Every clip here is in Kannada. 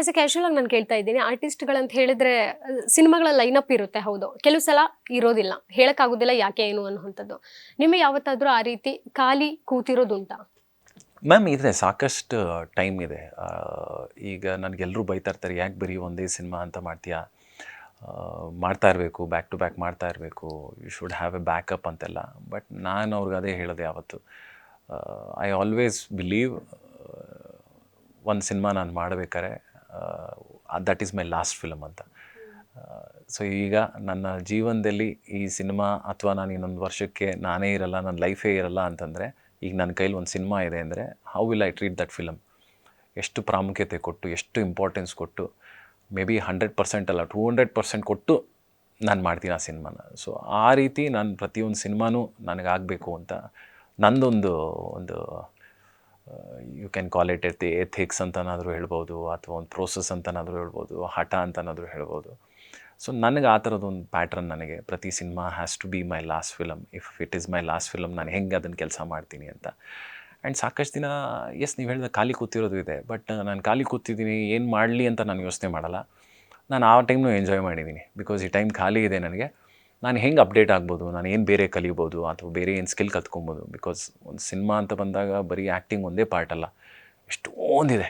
ಆಸ್ ಎ ಕ್ಯಾಶುಯಲ್ ಆಗಿ ನಾನು ಕೇಳ್ತಾ ಇದ್ದೀನಿ, ಆರ್ಟಿಸ್ಟ್‌ಗಳಂತ ಹೇಳಿದ್ರೆ ಸಿನಿಮಾಗಳ ಲೈನಪ್ ಇರುತ್ತೆ ಹೌದು. ಕೆಲವು ಸಲ ಇರೋದಿಲ್ಲ. ಹೇಳಕ್ಕಾಗೋದಿಲ್ಲ ಯಾಕೆ ಏನು ಅನ್ನುವಂಥದ್ದು. ನಿಮಗೆ ಯಾವತ್ತಾದ್ರೂ ಆ ರೀತಿ ಖಾಲಿ ಕೂತಿರೋದುಂಟಾ? ಮ್ಯಾಮ್ ಇದೆ, ಸಾಕಷ್ಟು ಟೈಮ್ ಇದೆ. ಈಗ ನನಗೆಲ್ಲರೂ ಬೈತಾ ಇರ್ತಾರೆ, ಯಾಕೆ ಬರೀ ಒಂದೇ ಸಿನಿಮಾ ಅಂತ ಮಾಡ್ತೀಯಾ, ಮಾಡ್ತಾ ಇರಬೇಕು, ಬ್ಯಾಕ್ ಟು ಬ್ಯಾಕ್ ಮಾಡ್ತಾ ಇರಬೇಕು, you should have a backup ಅಂತೆಲ್ಲ. ಬಟ್ ನಾನು ಅವ್ರಿಗೆ ಅದೇ ಹೇಳೋದು ಯಾವತ್ತು, ಐ ಆಲ್ವೇಸ್ ಬಿಲೀವ್ ಒಂದು ಸಿನಿಮಾ ನಾನು ಮಾಡಬೇಕಾದ್ರೆ that is my last film ಅಂತ. ಸೊ ಈಗ ನನ್ನ ಜೀವನದಲ್ಲಿ ಈ ಸಿನಿಮಾ ಅಥವಾ ನಾನು ಇನ್ನೊಂದು ವರ್ಷಕ್ಕೆ ನಾನೇ ಇರಲ್ಲ, ನನ್ನ ಲೈಫೇ ಇರಲ್ಲ ಅಂತಂದರೆ, ಈಗ ನನ್ನ ಕೈಲಿ ಒಂದು ಸಿನಿಮಾ ಇದೆ ಅಂದರೆ how will I treat that film, ಎಷ್ಟು ಪ್ರಾಮುಖ್ಯತೆ ಕೊಟ್ಟು, ಎಷ್ಟು ಇಂಪಾರ್ಟೆನ್ಸ್ ಕೊಟ್ಟು, ಮೇ ಬಿ 100% ಅಲ್ಲ 200% ಕೊಟ್ಟು ನಾನು ಮಾಡ್ತೀನಿ ಆ ಸಿನಿಮಾನ. ಸೊ ಆ ರೀತಿ ನಾನು ಪ್ರತಿಯೊಂದು ಸಿನಿಮಾನೂ ನನಗಾಗಬೇಕು ಅಂತ ನಂದೊಂದು ಒಂದು you can call it ethics ಅಂತನಾದರೂ ಹೇಳ್ಬೋದು, ಅಥವಾ ಒಂದು ಪ್ರೋಸೆಸ್ ಅಂತನಾದರೂ ಹೇಳ್ಬೋದು, ಹಠ ಅಂತನಾದರೂ ಹೇಳ್ಬೋದು. ಸೊ ನನಗೆ ಆ ಥರದೊಂದು ಪ್ಯಾಟ್ರನ್, ನನಗೆ ಪ್ರತಿ ಸಿನಿಮಾ has to be my last film. If it is my last film, ನಾನು ಹೆಂಗೆ ಅದನ್ನು ಕೆಲಸ ಮಾಡ್ತೀನಿ ಅಂತ. ಆ್ಯಂಡ್ ಸಾಕಷ್ಟು ದಿನ ನೀವು ಹೇಳಿದ ಖಾಲಿ ಕೂತಿರೋದು ಇದೆ. ಬಟ್ ನಾನು ಖಾಲಿ ಕೂತಿದ್ದೀನಿ, ಏನು ಮಾಡಲಿ ಅಂತ ನಾನು ಯೋಚನೆ ಮಾಡಲ್ಲ. ನಾನು ಆ ಟೈಮ್ನೂ ಎಂಜಾಯ್ ಮಾಡಿದ್ದೀನಿ. ಬಿಕಾಸ್ ಈ ಟೈಮ್ ಖಾಲಿ ಇದೆ ನನಗೆ, ನಾನು ಹೆಂಗೆ ಅಪ್ಡೇಟ್ ಆಗ್ಬೋದು, ನಾನು ಏನು ಬೇರೆ ಕಲಿಬೋದು, ಅಥವಾ ಬೇರೆ ಏನು ಸ್ಕಿಲ್ ಕಲ್ತ್ಕೊಬೋದು. ಬಿಕಾಸ್ ಒಂದು ಸಿನಿಮಾ ಅಂತ ಬಂದಾಗ ಬರೀ ಆ್ಯಕ್ಟಿಂಗ್ ಒಂದೇ ಪಾರ್ಟ್ ಅಲ್ಲ, ಎಷ್ಟೊಂದಿದೆ,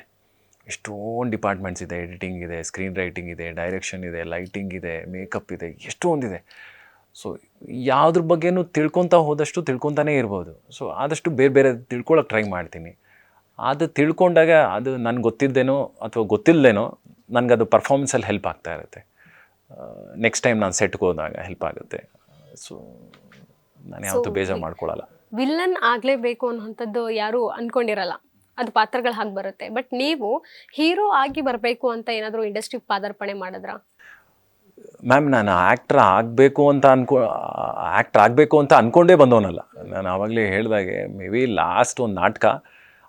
ಎಷ್ಟೊಂದು ಡಿಪಾರ್ಟ್ಮೆಂಟ್ಸ್ ಇದೆ. ಎಡಿಟಿಂಗ್ ಇದೆ, ಸ್ಕ್ರೀನ್ ರೈಟಿಂಗ್ ಇದೆ, ಡೈರೆಕ್ಷನ್ ಇದೆ, ಲೈಟಿಂಗ್ ಇದೆ, ಮೇಕಪ್ ಇದೆ, ಎಷ್ಟೊಂದಿದೆ. ಸೊ ಯಾವುದ್ರ ಬಗ್ಗೆನೂ ತಿಳ್ಕೊತಾ ಹೋದಷ್ಟು ತಿಳ್ಕೊತಾನೇ ಇರ್ಬೋದು. ಸೊ ಆದಷ್ಟು ಬೇರೆ ಬೇರೆ ತಿಳ್ಕೊಳಕ್ಕೆ ಟ್ರೈ ಮಾಡ್ತೀನಿ. ಅದು ತಿಳ್ಕೊಂಡಾಗ ಅದು ನನಗೆ ಗೊತ್ತಿದ್ದೇನೋ ಅಥವಾ ಗೊತ್ತಿಲ್ಲದೇನೋ ನನಗದು ಪರ್ಫಾರ್ಮೆನ್ಸಲ್ಲಿ ಹೆಲ್ಪ್ ಆಗ್ತಾ ಇರುತ್ತೆ. ನೆಕ್ಸ್ಟ್ ಟೈಮ್ ನಾನು ಸೆಟ್ಗೆ ಹೋದಾಗ ಹೆಲ್ಪ್ ಆಗುತ್ತೆ. ಸೊ ನಾನು ಯಾವತ್ತೂ ಬೇಜಾರು ಮಾಡ್ಕೊಳ್ಳಲ್ಲ. ವಿಲ್ಲನ್ ಆಗಲೇಬೇಕು ಅನ್ನುವಂಥದ್ದು ಯಾರೂ ಅಂದ್ಕೊಂಡಿರಲ್ಲ. ಅದು ಪಾತ್ರಗಳು ಹಾಗೆ ಬರುತ್ತೆ. ಬಟ್ ನೀವು ಹೀರೋ ಆಗಿ ಬರಬೇಕು ಅಂತ ಏನಾದರೂ ಇಂಡಸ್ಟ್ರಿಗೆ ಪಾದಾರ್ಪಣೆ ಮಾಡಿದ್ರಾ? ಮ್ಯಾಮ್, ನಾನು ಆ್ಯಕ್ಟ್ರ್ ಆಗಬೇಕು ಅಂತ ಅಂದ್ಕೊಂಡೇ ಬಂದವನಲ್ಲ. ನಾನು ಆವಾಗಲೇ ಹೇಳಿದಾಗೆ, ಮೇ ಬಿ ಲಾಸ್ಟ್ ಒಂದು ನಾಟಕ,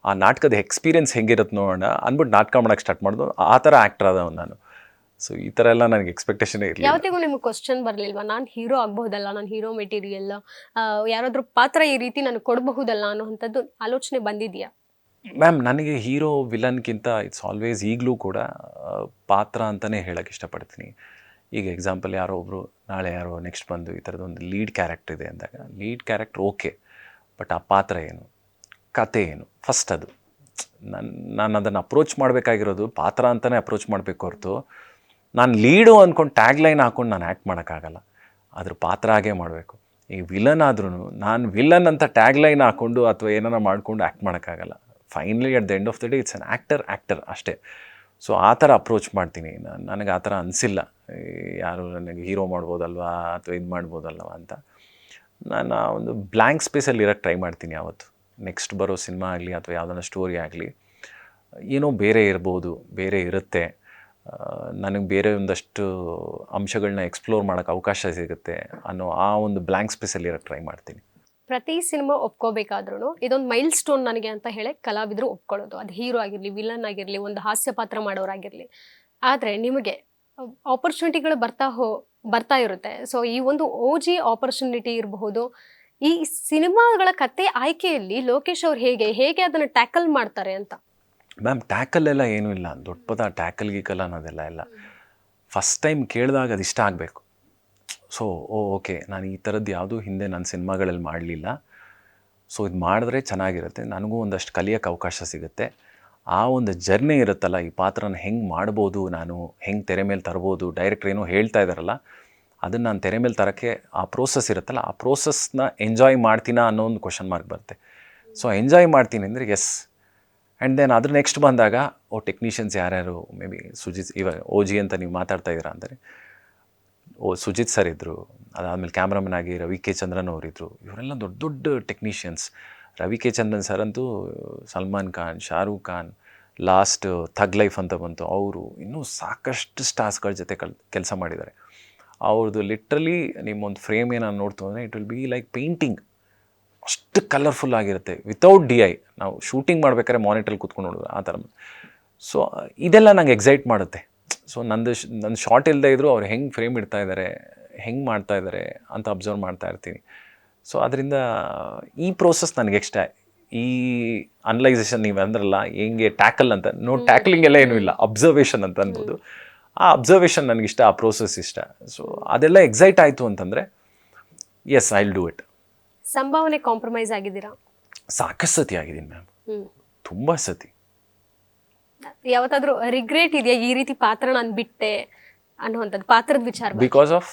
ಆ ನಾಟಕದ ಎಕ್ಸ್ಪೀರಿಯನ್ಸ್ ಹೆಂಗಿರುತ್ತೆ ನೋಡೋಣ ಅಂದ್ಬಿಟ್ಟು ನಾಟಕ ಮಾಡೋಕ್ಕೆ ಸ್ಟಾರ್ಟ್ ಮಾಡಿದ್ರು. ಆ ಥರ ಆ್ಯಕ್ಟ್ರ್ ಆದವನು ನಾನು. ಸೊ ಈ ಥರ ಎಲ್ಲ ನನಗೆ ಎಕ್ಸ್ಪೆಕ್ಟೇಷನೇ ಇರಲಿಲ್ಲ. ಯಾವತ್ತಿಗೂ ನಿಮಗೆ ಕ್ವಶನ್ ಬರಲಿಲ್ವಾ, ನಾನು ಹೀರೋ ಆಗಬಹುದಲ್ಲ, ನಾನು ಹೀರೋ ಮೆಟೀರಿಯಲ್, ಯಾರಾದರೂ ಪಾತ್ರ ಈ ರೀತಿ ನನಗೆ ಕೊಡಬಹುದಲ್ಲ ಅನ್ನೋವಂಥದ್ದು ಆಲೋಚನೆ ಬಂದಿದೆಯಾ? ಮ್ಯಾಮ್, ನನಗೆ ಹೀರೋ ವಿಲನ್ಗಿಂತ ಇಟ್ಸ್ ಆಲ್ವೇಸ್ ಈಗಲೂ ಕೂಡ ಪಾತ್ರ ಅಂತಲೇ ಹೇಳೋಕ್ಕೆ ಇಷ್ಟಪಡ್ತೀನಿ. ಈಗ ಎಕ್ಸಾಂಪಲ್, ಯಾರೋ ಒಬ್ಬರು ನಾಳೆ ಯಾರೋ ನೆಕ್ಸ್ಟ್ ಬಂದು ಈ ಥರದೊಂದು ಲೀಡ್ ಕ್ಯಾರೆಕ್ಟರ್ ಇದೆ ಅಂದಾಗ, ಲೀಡ್ ಕ್ಯಾರೆಕ್ಟರ್ ಓಕೆ, ಬಟ್ ಆ ಪಾತ್ರ ಏನು, ಕತೆ ಏನು, ಫಸ್ಟ್ ಅದು ನಾನು ಅದನ್ನು ಅಪ್ರೋಚ್ ಮಾಡಬೇಕಾಗಿರೋದು ಪಾತ್ರ ಅಂತಲೇ ಅಪ್ರೋಚ್ ಮಾಡಬೇಕು ಹೊರತು, ನಾನು ಲೀಡು ಅಂದ್ಕೊಂಡು ಟ್ಯಾಗ್ ಲೈನ್ ಹಾಕ್ಕೊಂಡು ನಾನು ಆ್ಯಕ್ಟ್ ಮಾಡೋಕ್ಕಾಗಲ್ಲ. ಅದ್ರ ಪಾತ್ರ ಆಗೇ ಮಾಡಬೇಕು. ಈ ವಿಲನ್ ಆದ್ರೂ ನಾನು ವಿಲನ್ ಅಂತ ಟ್ಯಾಗ್ ಲೈನ್ ಹಾಕ್ಕೊಂಡು ಅಥವಾ ಏನಾರ ಮಾಡ್ಕೊಂಡು ಆ್ಯಕ್ಟ್ ಮಾಡೋಕ್ಕಾಗಲ್ಲ. Finally at the end of the day it's an actor ಅಷ್ಟೇ. ಸೊ ಆ ಥರ ಅಪ್ರೋಚ್ ಮಾಡ್ತೀನಿ. ನನಗೆ ಆ ಥರ ಅನಿಸಿಲ್ಲ ಯಾರು ನನಗೆ ಹೀರೋ ಮಾಡ್ಬೋದಲ್ವಾ ಅಥವಾ ಇದು ಮಾಡ್ಬೋದಲ್ವ ಅಂತ. ನಾನು ಆ ಒಂದು ಬ್ಲ್ಯಾಂಕ್ ಸ್ಪೇಸಲ್ಲಿ ಇರೋಕ್ಕೆ ಟ್ರೈ ಮಾಡ್ತೀನಿ ಯಾವತ್ತು. ನೆಕ್ಸ್ಟ್ ಬರೋ ಸಿನಿಮಾ ಆಗಲಿ ಅಥವಾ ಯಾವುದನ್ನ ಸ್ಟೋರಿ ಆಗಲಿ, ಏನೋ ಬೇರೆ ಇರ್ಬೋದು, ಬೇರೆ ಇರುತ್ತೆ, ನನಗೆ ಬೇರೆ ಒಂದಷ್ಟು ಅಂಶಗಳನ್ನ ಎಕ್ಸ್ಪ್ಲೋರ್ ಮಾಡೋಕ್ಕೆ ಅವಕಾಶ ಸಿಗುತ್ತೆ ಅನ್ನೋ ಆ ಒಂದು ಬ್ಲ್ಯಾಂಕ್ ಸ್ಪೇಸಲ್ಲಿ ಇರೋಕ್ಕೆ ಟ್ರೈ ಮಾಡ್ತೀನಿ. ಪ್ರತಿ ಸಿನಿಮಾ ಒಪ್ಕೋಬೇಕಾದ್ರೂ ಇದೊಂದು ಮೈಲ್ ಸ್ಟೋನ್ ನನಗೆ ಅಂತ ಹೇಳಿ ಕಲಾವಿದರು ಒಪ್ಕೊಳ್ಳೋದು. ಅದು ಹೀರೋ ಆಗಿರಲಿ, ವಿಲನ್ ಆಗಿರಲಿ, ಒಂದು ಹಾಸ್ಯ ಪಾತ್ರ ಮಾಡೋರಾಗಿರಲಿ. ಆದರೆ ನಿಮಗೆ ಆಪರ್ಚುನಿಟಿಗಳು ಬರ್ತಾ ಇರುತ್ತೆ. ಸೊ ಈ ಒಂದು OG ಆಪರ್ಚುನಿಟಿ ಇರಬಹುದು. ಈ ಸಿನಿಮಾಗಳ ಕತೆ ಆಯ್ಕೆಯಲ್ಲಿ ಲೋಕೇಶ್ ಅವ್ರು ಹೇಗೆ ಅದನ್ನು ಟ್ಯಾಕಲ್ ಮಾಡ್ತಾರೆ ಅಂತ? ಮ್ಯಾಮ್, ಟ್ಯಾಕಲ್ಲೆಲ್ಲ ಏನೂ ಇಲ್ಲ, ದೊಡ್ಡ ಪದ ಟ್ಯಾಕಲ್ ಗೀಕಲ್ ಅನ್ನೋದೆಲ್ಲ ಇಲ್ಲ. ಫಸ್ಟ್ ಟೈಮ್ ಕೇಳಿದಾಗ ಅದು ಇಷ್ಟ ಆಗಬೇಕು. ಸೊ ಓಕೆ, ನಾನು ಈ ಥರದ್ದು ಯಾವುದೂ ಹಿಂದೆ ನನ್ನ ಸಿನಿಮಾಗಳಲ್ಲಿ ಮಾಡಲಿಲ್ಲ, ಸೊ ಇದು ಮಾಡಿದ್ರೆ ಚೆನ್ನಾಗಿರುತ್ತೆ, ನನಗೂ ಒಂದಷ್ಟು ಕಲಿಯೋಕ್ಕೆ ಅವಕಾಶ ಸಿಗುತ್ತೆ. ಆ ಒಂದು ಜರ್ನಿ ಇರುತ್ತಲ್ಲ, ಈ ಪಾತ್ರನ ಹೆಂಗೆ ಮಾಡ್ಬೋದು, ನಾನು ಹೆಂಗೆ ತೆರೆ ಮೇಲೆ ತರ್ಬೋದು, ಡೈರೆಕ್ಟ್ರ್ ಏನೋ ಹೇಳ್ತಾ ಇದ್ದಾರಲ್ಲ, ಅದನ್ನು ನಾನು ತೆರೆ ಮೇಲೆ ತರೋಕ್ಕೆ ಆ ಪ್ರೋಸೆಸ್ ಇರುತ್ತಲ್ಲ, ಆ ಪ್ರೋಸೆಸ್ನ ಎಂಜಾಯ್ ಮಾಡ್ತೀನಾ ಅನ್ನೋ ಒಂದು ಕ್ವಶನ್ ಮಾರ್ಕ್ ಬರುತ್ತೆ. ಸೊ ಎಂಜಾಯ್ ಮಾಡ್ತೀನಿ ಅಂದರೆ ಎಸ್. ಆ್ಯಂಡ್ ದೆನ್ ಅದ್ರ ನೆಕ್ಸ್ಟ್ ಬಂದಾಗ ಟೆಕ್ನಿಷಿಯನ್ಸ್ ಯಾರ್ಯಾರು, ಮೇ ಬಿ ಸುಜಿತ್, ಇವಾಗ OG ಅಂತ ನೀವು ಮಾತಾಡ್ತಾ ಇದ್ದೀರಾ ಅಂದರೆ ಸುಜಿತ್ ಸರ್ ಇದ್ದರು. ಅದಾದಮೇಲೆ ಕ್ಯಾಮ್ರಾಮನ್ ಆಗಿ ರವಿ ಕೆ ಚಂದ್ರನ್ ಅವರಿದ್ದರು. ಇವರೆಲ್ಲ ದೊಡ್ಡ ದೊಡ್ಡ technicians. Ravi K Chandran sir ಅಂತೂ ಸಲ್ಮಾನ್ ಖಾನ್, ಶಾರುಖ್ ಖಾನ್, ಲಾಸ್ಟ್ ಥಗ್ ಲೈಫ್ ಅಂತ ಬಂತು, ಅವರು ಇನ್ನೂ ಸಾಕಷ್ಟು ಸ್ಟಾರ್ಸ್ಗಳ ಜೊತೆ ಕೆಲಸ ಮಾಡಿದ್ದಾರೆ. ಅವ್ರದ್ದು ಲಿಟ್ರಲಿ ನಿಮ್ಮೊಂದು ಫ್ರೇಮ್ ಏನಾದ್ರು ನೋಡ್ತು ಅಂದರೆ it will be like painting. ಅಷ್ಟು ಕಲರ್ಫುಲ್ ಆಗಿರುತ್ತೆ ವಿತೌಟ್ DI. ನಾವು ಶೂಟಿಂಗ್ ಮಾಡ್ಬೇಕಾದ್ರೆ ಮಾನಿಟ್ರಲ್ಲಿ ಕೂತ್ಕೊಂಡು ನೋಡೋದು ಆ ಥರ. ಸೊ ಇದೆಲ್ಲ ನಂಗೆ ಎಕ್ಸೈಟ್ ಮಾಡುತ್ತೆ. ಸೊ ನನ್ನ ಶಾರ್ಟ್ ಇಲ್ಲದೆ ಇದ್ದರೂ ಅವ್ರು ಹೆಂಗೆ ಫ್ರೇಮ್ ಇಡ್ತಾ ಇದ್ದಾರೆ, ಹೆಂಗೆ ಮಾಡ್ತಾ ಇದ್ದಾರೆ ಅಂತ ಅಬ್ಸರ್ವ್ ಮಾಡ್ತಾ ಇರ್ತೀನಿ. ಸೊ ಅದರಿಂದ ಈ ಪ್ರೋಸೆಸ್ ನನಗೆ ಈ ಅನಲೈಸೇಷನ್ ನೀವು ಅಂದ್ರಲ್ಲ ಹೆಂಗೆ ಟ್ಯಾಕಲ್ ಅಂತ ಟ್ಯಾಕ್ಲಿಂಗ್ ಎಲ್ಲ ಏನೂ ಇಲ್ಲ, ಅಬ್ಸರ್ವೇಷನ್ ಅಂತ ಅನ್ಬೋದು. ಆ ಅಬ್ಸರ್ವೇಷನ್ ನನಗಿಷ್ಟ, ಆ ಪ್ರೋಸೆಸ್ ಇಷ್ಟ. ಸೊ ಅದೆಲ್ಲ ಎಕ್ಸೈಟ್ ಆಯಿತು ಅಂತಂದರೆ yes I will do it. ಸಂಭಾವನೆ ಕಾಂಪ್ರಮೈಸ್ ಆಗಿದ್ದೀರಾ? ಸಾಕಷ್ಟು ಸತಿ ಆಗಿದ್ದೀನಿ ಮ್ಯಾಮ್, ತುಂಬ ಸತಿ. ಯಾವತ್ತಾದ್ರೂ ರಿಗ್ರೆಟ್ ಇದೆಯಾ ಈ ರೀತಿ ಪಾತ್ರ ನಾನು ಬಿಟ್ಟೆ ಅನ್ನುವಂಥದ್ದು ಪಾತ್ರದ ವಿಚಾರ? ಬಿಕಾಸ್ ಆಫ್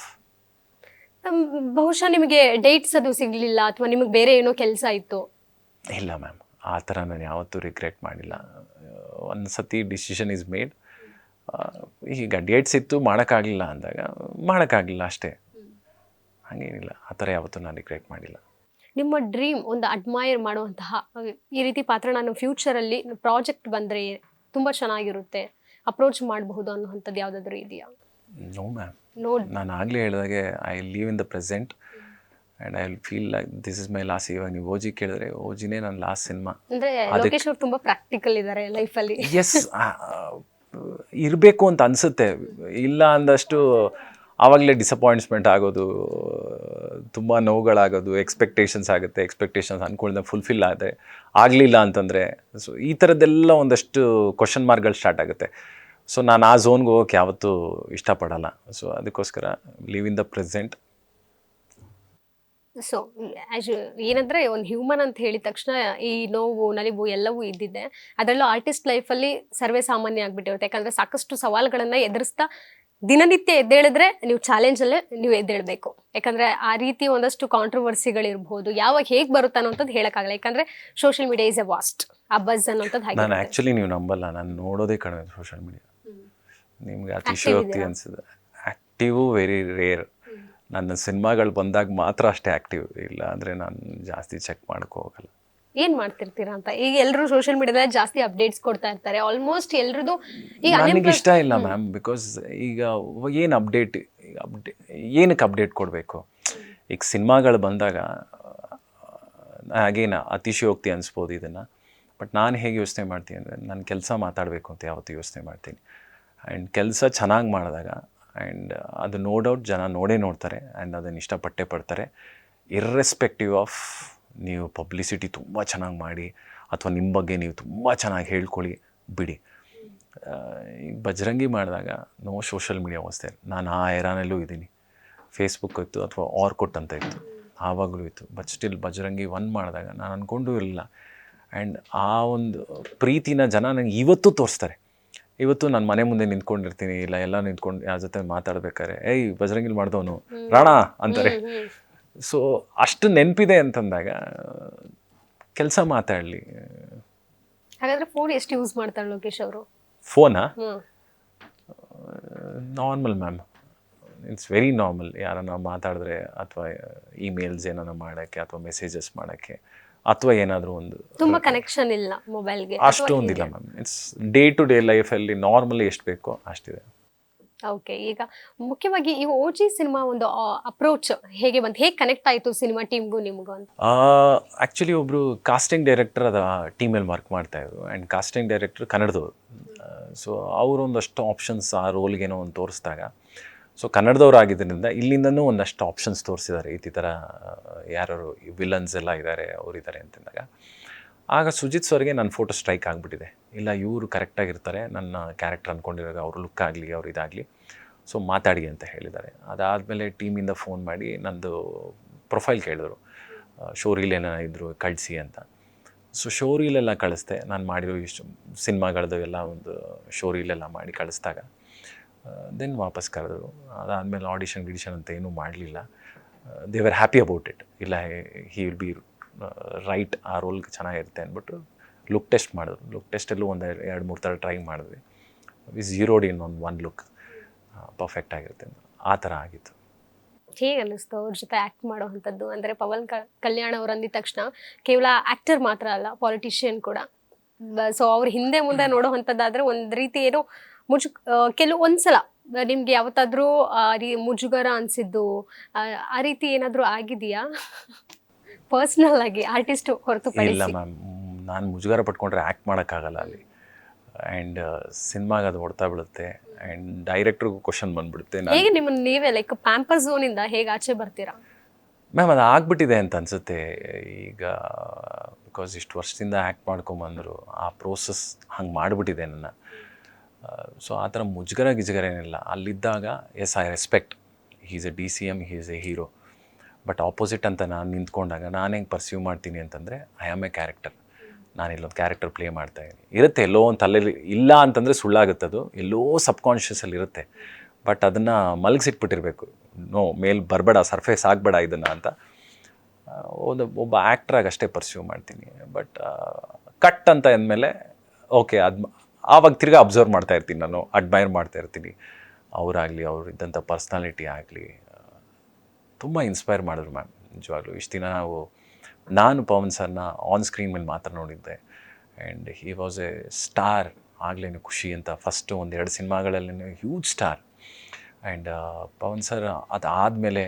ಬಹುಶಃ ನಿಮಗೆ ಡೇಟ್ಸ್ ಅದು ಸಿಗ್ಲಿಲ್ಲ ಅಥವಾ ನಿಮಗೆ ಬೇರೆ ಏನೋ ಕೆಲಸ ಇತ್ತು? ಇಲ್ಲ ಮ್ಯಾಮ್, ಆ ಥರ ನಾನು ಯಾವತ್ತೂ ರಿಗ್ರೆಟ್ ಮಾಡಿಲ್ಲ. ಒಂದು ಸತಿ ಡಿಸಿಷನ್ ಈಸ್ ಮೇಡ್. ಈಗ ಡೇಟ್ಸ್ ಇತ್ತು ಮಾಡೋಕ್ಕಾಗಲಿಲ್ಲ ಅಂದಾಗ ಮಾಡೋಕ್ಕಾಗಲಿಲ್ಲ ಅಷ್ಟೇ, ಹಾಗೇನಿಲ್ಲ. ಆ ಥರ ಯಾವತ್ತೂ ನಾನು ರಿಗ್ರೆಟ್ ಮಾಡಿಲ್ಲ. ನಿಮ್ಮ ಡ್ರೀಮ್ ಒಂದು ಅಡ್ಮೈರ್ ಮಾಡುವಂತಹ ಈ ರೀತಿ ಪಾತ್ರ ನಾನು ಫ್ಯೂಚರಲ್ಲಿ ಪ್ರಾಜೆಕ್ಟ್ ಬಂದರೆ ತುಂಬ ಚೆನ್ನಾಗಿರುತ್ತೆ, ಅಪ್ರೋಚ್ ಮಾಡಬಹುದು ಅನ್ನುವಂಥದ್ದು ಯಾವುದಾದ್ರೂ ಇದೆಯಾ? ನೋ ಮ್ಯಾಮ್, ನೋಡಿ ನಾನು ಆಗಲೇ ಹೇಳಿದಾಗೆ I live in the present and I will feel like this is my last. ಇವಾಗ ನೀವು ಓಜಿ ಕೇಳಿದ್ರೆ ಓಜಿನೇ ನನ್ನ ಲಾಸ್ಟ್ ಸಿನಿಮಾ. ಅಂದರೆ ಲೋಕೇಶ್ ಅವರು ತುಂಬ ಪ್ರಾಕ್ಟಿಕಲ್ ಇದ್ದಾರೆ ಲೈಫಲ್ಲಿ. ಎಸ್, ಇರಬೇಕು ಅಂತ ಅನಿಸುತ್ತೆ. ಇಲ್ಲ ಅಂದಷ್ಟು ಆವಾಗಲೇ ಡಿಸಪಾಯಿಂಟ್ಮೆಂಟ್ ಆಗೋದು, ತುಂಬ ನೋವುಗಳಾಗೋದು, ಎಕ್ಸ್ಪೆಕ್ಟೇಷನ್ಸ್ ಆಗುತ್ತೆ. ಎಕ್ಸ್ಪೆಕ್ಟೇಷನ್ಸ್ ಅಂದ್ಕೊಳ್ದೆ ಫುಲ್ಫಿಲ್ ಆಗಲಿಲ್ಲ ಅಂತಂದರೆ ಸೊ ಈ ಥರದ್ದೆಲ್ಲ ಒಂದಷ್ಟು ಕ್ವಶನ್ ಮಾರ್ಕ್ಗಳು ಸ್ಟಾರ್ಟ್ ಆಗುತ್ತೆ. ಸೊ ನಾನು ಆ ಝೋನ್ಗೆ ಹೋಗೋಕ್ಕೆ ಯಾವತ್ತೂ ಇಷ್ಟಪಡಲ್ಲ. ಸೊ ಅದಕ್ಕೋಸ್ಕರ live in the present. So ಏನಂದ್ರೆ ಒಂದು ಹ್ಯೂಮನ್ ಅಂತ ಹೇಳಿದ ತಕ್ಷಣ ಈ ನೋವು ನಲಿವು ಎಲ್ಲವೂ ಇದ್ದಿದೆ. ಅದರಲ್ಲೂ ಆರ್ಟಿಸ್ಟ್ ಲೈಫಲ್ಲಿ ಸರ್ವೇ ಸಾಮಾನ್ಯ ಆಗ್ಬಿಟ್ಟಿರುತ್ತೆ. ಯಾಕಂದ್ರೆ ಸಾಕಷ್ಟು ಸವಾಲುಗಳನ್ನ ಎದುರಿಸ್ತಾ ದಿನನಿತ್ಯ ಎದ್ದೇಳಿದ್ರೆ ನೀವು ಚಾಲೆಂಜಲ್ಲೇ ನೀವು ಎದ್ದೇಳಬೇಕು. ಯಾಕಂದ್ರೆ ಆ ರೀತಿ ಒಂದಷ್ಟು ಕಾಂಟ್ರವರ್ಸಿಗಳಿರ್ಬೋದು, ಯಾವಾಗ ಹೇಗೆ ಬರುತ್ತೆ ಅನ್ನೋಂಥದ್ದು ಹೇಳೋಕ್ಕಾಗಲ್ಲ. ಯಾಕಂದ್ರೆ social media is a waste, abuse ಅನ್ನೋಂಥದ್ದು ಹಾಗೆ. ನಾನು ಆ್ಯಕ್ಚುಲಿ ನೀವು ನಂಬಲ್ಲ, ನಾನು ನೋಡೋದೇ ಕಡಿಮೆ ಸೋಷಿಯಲ್ ಮೀಡಿಯಾ. ನಿಮ್ಗೆ ಅತಿಶಯೋಕ್ತಿ ಅನಿಸಿದೆ. Active very rare. ನನ್ನ ಸಿನಿಮಾಗಳು ಬಂದಾಗ ಮಾತ್ರ ಅಷ್ಟೇ ಆ್ಯಕ್ಟಿವ್, ಇಲ್ಲ ಅಂದರೆ ನಾನು ಜಾಸ್ತಿ ಚೆಕ್ ಮಾಡೋಕ್ಕೆ ಹೋಗಲ್ಲ. ಏನ್ ಮಾಡ್ತಿರ್ತೀರಾ ಅಂತ? ಈಗ ಎಲ್ಲರೂ ಸೋಷಿಯಲ್ ಮೀಡಿಯಾದಲ್ಲಿ ಜಾಸ್ತಿ ಅಪ್ಡೇಟ್ಸ್ ಕೊಡ್ತಾ ಇರ್ತಾರೆ. ಆಲ್ಮೋಸ್ಟ್ ಎಲ್ರದ್ದು ಈಗ ನನಗೆ ಇಷ್ಟ ಇಲ್ಲ ಮ್ಯಾಮ್. ಬಿಕಾಸ್ ಈಗ ಏನು ಏನಕ್ಕೆ ಅಪ್ಡೇಟ್ ಕೊಡಬೇಕು? ಈಗ ಸಿನಿಮಾಗಳು ಬಂದಾಗ ಹಾಗೇನ ಅತಿಶಯೋಕ್ತಿ ಅನಿಸ್ಬೋದು ಇದನ್ನು. ಬಟ್ ನಾನು ಹೇಗೆ ಯೋಚನೆ ಮಾಡ್ತೀನಿ ಅಂದರೆ, ನನ್ನ ಕೆಲಸ ಮಾತಾಡಬೇಕು ಅಂತ ಯಾವತ್ತೂ ಯೋಚನೆ ಮಾಡ್ತೀನಿ. ಆ್ಯಂಡ್ ಕೆಲಸ ಚೆನ್ನಾಗಿ ಮಾಡಿದಾಗ ಆ್ಯಂಡ್ ಅದು ನೋ ಡೌಟ್ ಜನ ನೋಡೇ ನೋಡ್ತಾರೆ ಆ್ಯಂಡ್ ಅದನ್ನು ಇಷ್ಟಪಟ್ಟೇ ಪಡ್ತಾರೆ. ಇರ್ರೆಸ್ಪೆಕ್ಟಿವ್ ಆಫ್ ನೀವು ಪಬ್ಲಿಸಿಟಿ ತುಂಬ ಚೆನ್ನಾಗಿ ಮಾಡಿ ಅಥವಾ ನಿಮ್ಮ ಬಗ್ಗೆ ನೀವು ತುಂಬ ಚೆನ್ನಾಗಿ ಹೇಳ್ಕೊಳ್ಳಿ ಬಿಡಿ. ಈಗ ಬಜರಂಗಿ ಮಾಡಿದಾಗ ನೋ ಸೋಷಿಯಲ್ ಮೀಡಿಯಾ ವಸ್ತೆ. ನಾನು ಆ ಎರಾನಲ್ಲೂ ಇದ್ದೀನಿ. ಫೇಸ್ಬುಕ್ ಇತ್ತು ಅಥವಾ ಆರ್ಕುಟ್ ಅಂತ ಇತ್ತು, ಆವಾಗಲೂ ಇತ್ತು. ಬಟ್ ಸ್ಟಿಲ್ ಬಜರಂಗಿ 1 ಮಾಡಿದಾಗ ನಾನು ಅಂದ್ಕೊಂಡು ಇರಲಿಲ್ಲ. ಆ್ಯಂಡ್ ಆ ಒಂದು ಪ್ರೀತಿನ ಜನ ನನಗೆ ಇವತ್ತು ತೋರಿಸ್ತಾರೆ. ಇವತ್ತು ನಾನು ಮನೆ ಮುಂದೆ ನಿಂತ್ಕೊಂಡಿರ್ತೀನಿ, ಇಲ್ಲ ಎಲ್ಲ ನಿಂತ್ಕೊಂಡು ಯಾರ ಜೊತೆ ಮಾತಾಡ್ಬೇಕಾದ್ರೆ ಏಯ್ ಬಜರಂಗಿಲ್ ಮಾಡಿದವನು ರಾಣಾ ಅಂತಾರೆ. ಸೊ ಅಷ್ಟು ನೆನಪಿದೆ ಅಂತಂದಾಗ ಕೆಲಸ ಮಾತಾಡಲಿ. ಹಾಗಾದ್ರೆ ಫೋನ್ ಎಷ್ಟು ಯೂಸ್ ಮಾಡ್ತಾರೆ ಲೋಕೇಶ್ ಅವರು? ಫೋನಾ? Normal ma'am, it's very normal. ಯಾರನ್ನ ಮಾತಾಡಿದ್ರೆ ಅಥವಾ ಇಮೇಲ್ಸ್ ಏನಾರ ಮಾಡೋಕ್ಕೆ ಅಥವಾ ಮೆಸೇಜಸ್ ಮಾಡೋಕ್ಕೆ ಅಥವಾ ಏನಾದರೂ ಒಂದು ತುಂಬ ಕನೆಕ್ಷನ್ ಇಲ್ಲ ಮೊಬೈಲ್ಗೆ ಅಷ್ಟೊಂದಿಲ್ಲ ma'am. It's day to day ಲೈಫಲ್ಲಿ ನಾರ್ಮಲಿ ಎಷ್ಟು ಬೇಕೋ ಅಷ್ಟಿದೆ. ಓಕೆ, ಈಗ ಮುಖ್ಯವಾಗಿ ಈ ಓಜಿ ಸಿನಿಮಾ ಒಂದು ಅಪ್ರೋಚ್ ಹೇಗೆ ಬಂತು, ಹೇಗೆ ಕನೆಕ್ಟ್ ಆಯಿತು ಸಿನಿಮಾ ಟೀಮ್ಗೂ ನಿಮಗೂ ಅಂತ? ಆ್ಯಕ್ಚುಲಿ ಒಬ್ಬರು ಕಾಸ್ಟಿಂಗ್ ಡೈರೆಕ್ಟರ್ ಅದ ಟೀಮಲ್ಲಿ ವರ್ಕ್ ಮಾಡ್ತಾಯಿದ್ರು. ಆ್ಯಂಡ್ ಕಾಸ್ಟಿಂಗ್ ಡೈರೆಕ್ಟರ್ ಕನ್ನಡದವರು. ಸೊ ಅವರೊಂದಷ್ಟು ಆಪ್ಷನ್ಸ್ ಆ ರೋಲ್ಗೇನೋ ಒಂದು ತೋರಿಸಿದಾಗ, ಸೊ ಕನ್ನಡದವ್ರು ಆಗಿದ್ದರಿಂದ ಇಲ್ಲಿಂದನೂ ಒಂದಷ್ಟು ಆಪ್ಷನ್ಸ್ ತೋರಿಸಿದ್ದಾರೆ. ಈ ಥರ ಯಾರು ವಿಲನ್ಸ್ ಎಲ್ಲ ಇದ್ದಾರೆ, ಅವರಿದ್ದಾರೆ ಅಂತಂದಾಗ ಆಗ ಸುಜಿತ್ ಸರ್ಗೆ ನನ್ನ ಫೋಟೋ ಸ್ಟ್ರೈಕ್ ಆಗಿಬಿಟ್ಟಿದೆ. ಇಲ್ಲ ಇವರು ಕರೆಕ್ಟಾಗಿರ್ತಾರೆ, ನನ್ನ ಕ್ಯಾರೆಕ್ಟರ್ ಅಂದ್ಕೊಂಡಿರೋ ಅವ್ರ ಲುಕ್ ಆಗಲಿ ಅವ್ರು ಇದಾಗಲಿ, ಸೊ ಮಾತಾಡಿ ಅಂತ ಹೇಳಿದ್ದಾರೆ. ಅದಾದಮೇಲೆ ಟೀಮಿಂದ ಫೋನ್ ಮಾಡಿ ನಂದು ಪ್ರೊಫೈಲ್ ಕೇಳಿದ್ರು, ಶೋರೀಲ್ ಏನೋ ಇದ್ದರು ಕಳಿಸಿ ಅಂತ. ಸೊ ಶೋರೀಲೆಲ್ಲ ಕಳಿಸ್ದೆ. ನಾನು ಮಾಡಿರೋ ಇಷ್ಟು ಸಿನಿಮಾಗಳದ್ದು ಎಲ್ಲ ಒಂದು ಶೋರೀಲೆಲ್ಲ ಮಾಡಿ ಕಳಿಸ್ದಾಗ ದೆನ್ ವಾಪಸ್ ಕರೆದ್ರು. ಅದಾದಮೇಲೆ ಗಿಡಿಷನ್ ಅಂತ ಏನೂ ಮಾಡಲಿಲ್ಲ. They were happy about it. ಇಲ್ಲ ಹಿ ವಿಲ್ ಬಿ ರೈಟ್, ಆ ರೋಲ್ಗೆ ಚೆನ್ನಾಗಿರುತ್ತೆ ಅಂದ್ಬಿಟ್ಟು ಲುಕ್ ಟೆಸ್ಟ್ ಮಾಡಿದ್ರು. ಲುಕ್ ಟೆಸ್ಟಲ್ಲೂ ಒಂದು 2-3 ಥರ ಟ್ರೈ ಮಾಡಿದ್ವಿ. We zeroed in one look perfect ಆಗಿರುತ್ತೆ. ಆ ಥರ ಆಗಿತ್ತು. ಹೇಗೆ ಅನ್ನಿಸ್ತು ಅವ್ರ ಜೊತೆ ಆ್ಯಕ್ಟ್ ಮಾಡೋವಂಥದ್ದು? ಅಂದರೆ ಪವನ್ ಕಲ್ಯಾಣ್ ಅವ್ರು ಅಂದಿದ ತಕ್ಷಣ ಕೇವಲ ಆ್ಯಕ್ಟರ್ ಮಾತ್ರ ಅಲ್ಲ, ಪಾಲಿಟಿಷಿಯನ್ ಕೂಡ. ಸೊ ಅವ್ರ ಹಿಂದೆ ಮುಂದೆ ನೋಡೋವಂಥದ್ದಾದರೆ ಒಂದು ರೀತಿ ಏನೋ ಒಂದ್ಸಲ ನಿಮ್ಗೆ ಯಾವತ್ತಾದ್ರೂ ಮುಜುಗರ ಅನ್ಸಿದ್ದು ಆ ರೀತಿ ಏನಾದರೂ ಆಗಿದೆಯಾ ಪರ್ಸ್ನಲ್ ಆಗಿ ಆರ್ಟಿಸ್ಟ್ ಹೊರತುಪಡಿಸಿ? ಇಲ್ಲ ಮ್ಯಾಮ್, ನಾನು ಮುಜುಗರ ಪಟ್ಕೊಂಡ್ರೆ ಆ್ಯಕ್ಟ್ ಮಾಡೋಕ್ಕಾಗಲ್ಲ ಅಲ್ಲಿ. ಆ್ಯಂಡ್ ಸಿನಿಮಾಗೆ ಅದು ಹೊಡ್ತಾ ಬೀಳುತ್ತೆ ಆ್ಯಂಡ್ ಡೈರೆಕ್ಟ್ರಿಗೂ ಕ್ವಶನ್ ಬಂದ್ಬಿಡುತ್ತೆ. ಹೇಗೆ ನಿಮ್ಮನ್ನು ನೀವೇ ಲೈಕ್ ಪ್ಯಾಂಪರ್ ಝೋನಿಂದ ಹೇಗೆ ಆಚೆ ಬರ್ತೀರಾ? ಮ್ಯಾಮ್ ಅದು ಆಗ್ಬಿಟ್ಟಿದೆ ಅಂತ ಅನಿಸುತ್ತೆ ಈಗ, ಬಿಕಾಸ್ ಇಷ್ಟು ವರ್ಷದಿಂದ ಆ್ಯಕ್ಟ್ ಮಾಡ್ಕೊಂಬಂದರು, ಆ ಪ್ರೋಸೆಸ್ ಹಂಗೆ ಮಾಡಿಬಿಟ್ಟಿದೆ ನನ್ನ. ಸೊ ಆ ಥರ ಮುಜುಗರ ಗಿಜುಗರ ಏನಿಲ್ಲ. ಅಲ್ಲಿದ್ದಾಗ yes I respect, he is a DCM, he is a hero. But opposite ಅಂತ ನಾನು ನಿಂತ್ಕೊಂಡಾಗ ನಾನು ಹೆಂಗೆ ಪರ್ಸ್ಯೂ ಮಾಡ್ತೀನಿ ಅಂತಂದರೆ, ಐ ಆಮ್ ಎ ಕ್ಯಾರೆಕ್ಟರ್. ನಾನು ಇಲ್ಲೊಂದು ಕ್ಯಾರೆಕ್ಟರ್ ಪ್ಲೇ ಮಾಡ್ತಾಯಿದ್ದೀನಿ. ಇರುತ್ತೆ ಎಲ್ಲೋ ಒಂದು ತಲೆಯಲ್ಲಿ, ಇಲ್ಲ ಅಂತಂದರೆ ಸುಳ್ಳಾಗುತ್ತದು, ಎಲ್ಲೋ ಸಬ್ಕಾನ್ಷಿಯಸಲ್ಲಿ ಇರುತ್ತೆ. ಬಟ್ ಅದನ್ನು ಮಲಗಿಸಿಟ್ಬಿಟ್ಟಿರಬೇಕು, ನೋ ಮೇಲ್ ಬರಬೇಡ, ಸರ್ಫೇಸ್ ಆಗಬೇಡ ಇದನ್ನು ಅಂತ. ಒಬ್ಬ ಆ್ಯಕ್ಟ್ರಾಗಿ ಅಷ್ಟೇ ಪರ್ಸ್ಯೂ ಮಾಡ್ತೀನಿ. ಬಟ್ ಕಟ್ ಅಂತ ಅಂದಮೇಲೆ ಓಕೆ, ಅದು ಆವಾಗ ತಿರ್ಗಿ ಅಬ್ಸರ್ವ್ ಮಾಡ್ತಾ ಇರ್ತೀನಿ, ನಾನು ಅಡ್ಮೈರ್ ಮಾಡ್ತಾ ಇರ್ತೀನಿ. ಅವರಾಗಲಿ, ಅವ್ರು ಇದ್ದಂಥ ಪರ್ಸ್ನಾಲಿಟಿ ಆಗಲಿ ತುಂಬ ಇನ್ಸ್ಪೈರ್ ಮಾಡಿದ್ರು ಮ್ಯಾಮ್. ನಿಜವಾಗ್ಲೂ ಇಷ್ಟು ದಿನ ನಾನು ಪವನ್ ಸರ್ನ ಆನ್ ಸ್ಕ್ರೀನ್ ಮೇಲೆ ಮಾತ್ರ ನೋಡಿದ್ದೆ. And he was a star. ಆಗಲೇ ಖುಷಿ ಅಂತ ಫಸ್ಟು 1-2 ಸಿನಿಮಾಗಳಲ್ಲಿ huge star. And Pavan sir ಅದಾದಮೇಲೆ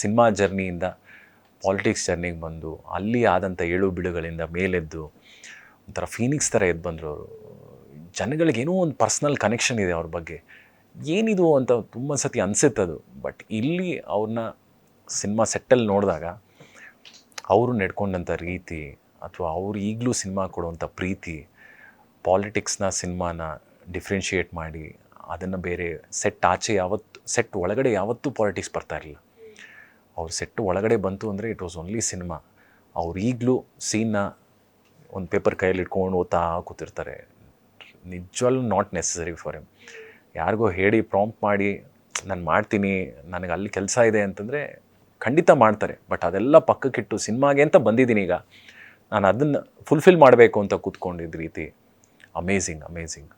ಸಿನಿಮಾ ಜರ್ನಿಯಿಂದ ಪಾಲಿಟಿಕ್ಸ್ ಜರ್ನಿಗೆ ಬಂದು, ಅಲ್ಲಿ ಆದಂಥ ಏಳು ಬೀಳುಗಳಿಂದ ಮೇಲೆದ್ದು ಒಂಥರ ಫೀನಿಕ್ಸ್ ಥರ ಎದ್ದು ಬಂದರು ಅವರು. ಜನಗಳಿಗೇನೋ ಒಂದು ಪರ್ಸ್ನಲ್ ಕನೆಕ್ಷನ್ ಇದೆ ಅವ್ರ ಬಗ್ಗೆ, ಏನಿದು ಅಂತ ತುಂಬ ಸತಿ ಅನಿಸುತ್ತದು. ಬಟ್ ಇಲ್ಲಿ ಅವ್ರನ್ನ ಸಿನಿಮಾ ಸೆಟ್ಟಲ್ಲಿ ನೋಡಿದಾಗ ಅವರು ನಡ್ಕೊಂಡಂಥ ರೀತಿ, ಅಥವಾ ಅವ್ರು ಈಗಲೂ ಸಿನಿಮಾ ಕೊಡುವಂಥ ಪ್ರೀತಿ, ಪಾಲಿಟಿಕ್ಸ್ನ ಸಿನಿಮಾನ ಡಿಫ್ರೆನ್ಷಿಯೇಟ್ ಮಾಡಿ ಅದನ್ನು ಬೇರೆ ಸೆಟ್ ಆಚೆ ಸೆಟ್ ಒಳಗಡೆ ಯಾವತ್ತೂ ಪಾಲಿಟಿಕ್ಸ್ ಬರ್ತಾ ಇರಲಿಲ್ಲ. ಅವ್ರು ಸೆಟ್ ಒಳಗಡೆ ಬಂತು ಅಂದರೆ ಇಟ್ ವಾಸ್ ಓನ್ಲಿ ಸಿನಿಮಾ. ಅವ್ರು ಈಗಲೂ ಸೀನ್ನ ಒಂದು ಪೇಪರ್ ಕೈಯಲ್ಲಿ ಇಟ್ಕೊಂಡು ಓದ್ತಾ ಕೂತಿರ್ತಾರೆ. ನಿಜವಾಗ್ಲೂ ನಾಟ್ ನೆಸಸರಿ ಫಾರ್ ಹಿಮ್. ಯಾರಿಗೋ ಹೇಳಿ ಪ್ರಾಂಪ್ಟ್ ಮಾಡಿ ನಾನು ಮಾಡ್ತೀನಿ, ನನಗೆ ಅಲ್ಲಿ ಕೆಲಸ ಇದೆ ಅಂತಂದರೆ ಖಂಡಿತ ಮಾಡ್ತಾರೆ. ಬಟ್ ಅದೆಲ್ಲ ಪಕ್ಕಕ್ಕಿಟ್ಟು ಸಿನಿಮಾಗೆ ಅಂತ ಬಂದಿದ್ದೀನಿ, ಈಗ ನಾನು ಅದನ್ನು ಫುಲ್ಫಿಲ್ ಮಾಡಬೇಕು ಅಂತ ಕೂತ್ಕೊಂಡಿದ್ದ ರೀತಿ ಅಮೇಝಿಂಗ್.